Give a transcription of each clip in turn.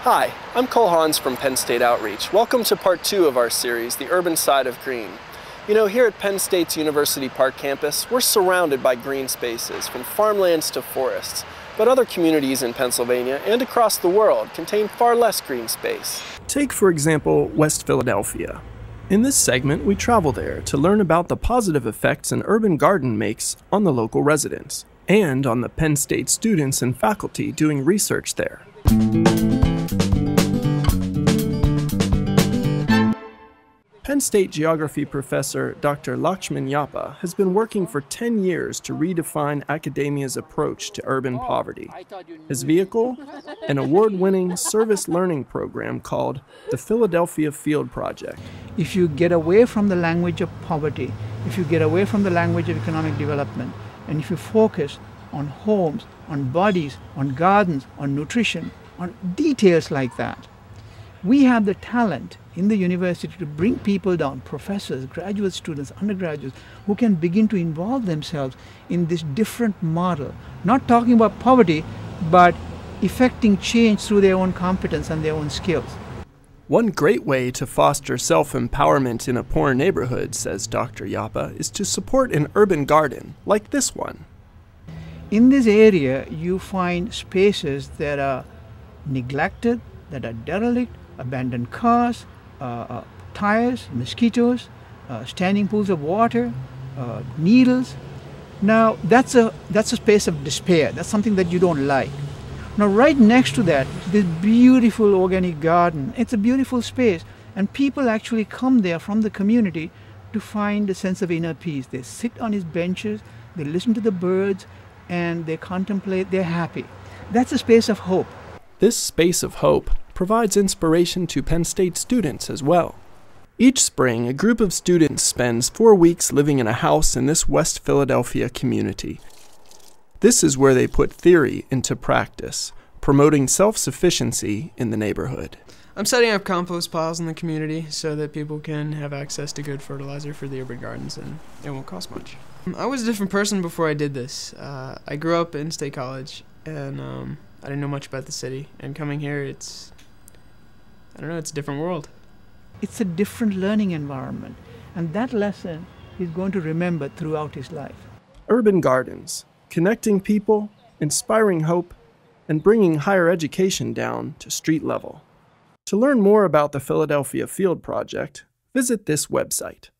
Hi, I'm Cole Hans from Penn State Outreach. Welcome to part 2 of our series, The Urban Side of Green. You know, here at Penn State's University Park campus, we're surrounded by green spaces, from farmlands to forests. But other communities in Pennsylvania and across the world contain far less green space. Take, for example, West Philadelphia. In this segment, we travel there to learn about the positive effects an urban garden makes on the local residents, and on the Penn State students and faculty doing research there. Penn State geography professor Dr. Lakshman Yapa has been working for 10 years to redefine academia's approach to urban poverty. His vehicle? An award-winning service learning program called the Philadelphia Field Project. If you get away from the language of poverty, if you get away from the language of economic development, and if you focus on homes, on bodies, on gardens, on nutrition, on details like that, we have the talent in the university to bring people down, professors, graduate students, undergraduates, who can begin to involve themselves in this different model. Not talking about poverty, but effecting change through their own competence and their own skills. One great way to foster self-empowerment in a poor neighborhood, says Dr. Yapa, is to support an urban garden, like this one. In this area, you find spaces that are neglected, that are derelict, abandoned cars, tires, mosquitoes, standing pools of water, needles. Now that's a space of despair. That's something that you don't like. Now right next to that, this beautiful organic garden. It's a beautiful space, and people actually come there from the community to find a sense of inner peace. They sit on his benches, they listen to the birds, and they contemplate. They're happy. That's a space of hope. This space of hope provides inspiration to Penn State students as well. Each spring, a group of students spends 4 weeks living in a house in this West Philadelphia community. This is where they put theory into practice, promoting self-sufficiency in the neighborhood. I'm setting up compost piles in the community so that people can have access to good fertilizer for the urban gardens, and it won't cost much. I was a different person before I did this. I grew up in State College, and I didn't know much about the city, and coming here, it's a different world. It's a different learning environment, and that lesson he's going to remember throughout his life. Urban gardens, connecting people, inspiring hope, and bringing higher education down to street level. To learn more about the Philadelphia Field Project, visit this website.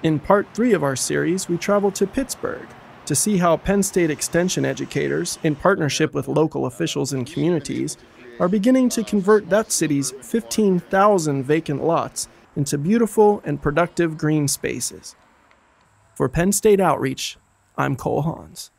In part 3 of our series, we travel to Pittsburgh to see how Penn State Extension educators, in partnership with local officials and communities, are beginning to convert that city's 15,000 vacant lots into beautiful and productive green spaces. For Penn State Outreach, I'm Cole Hans.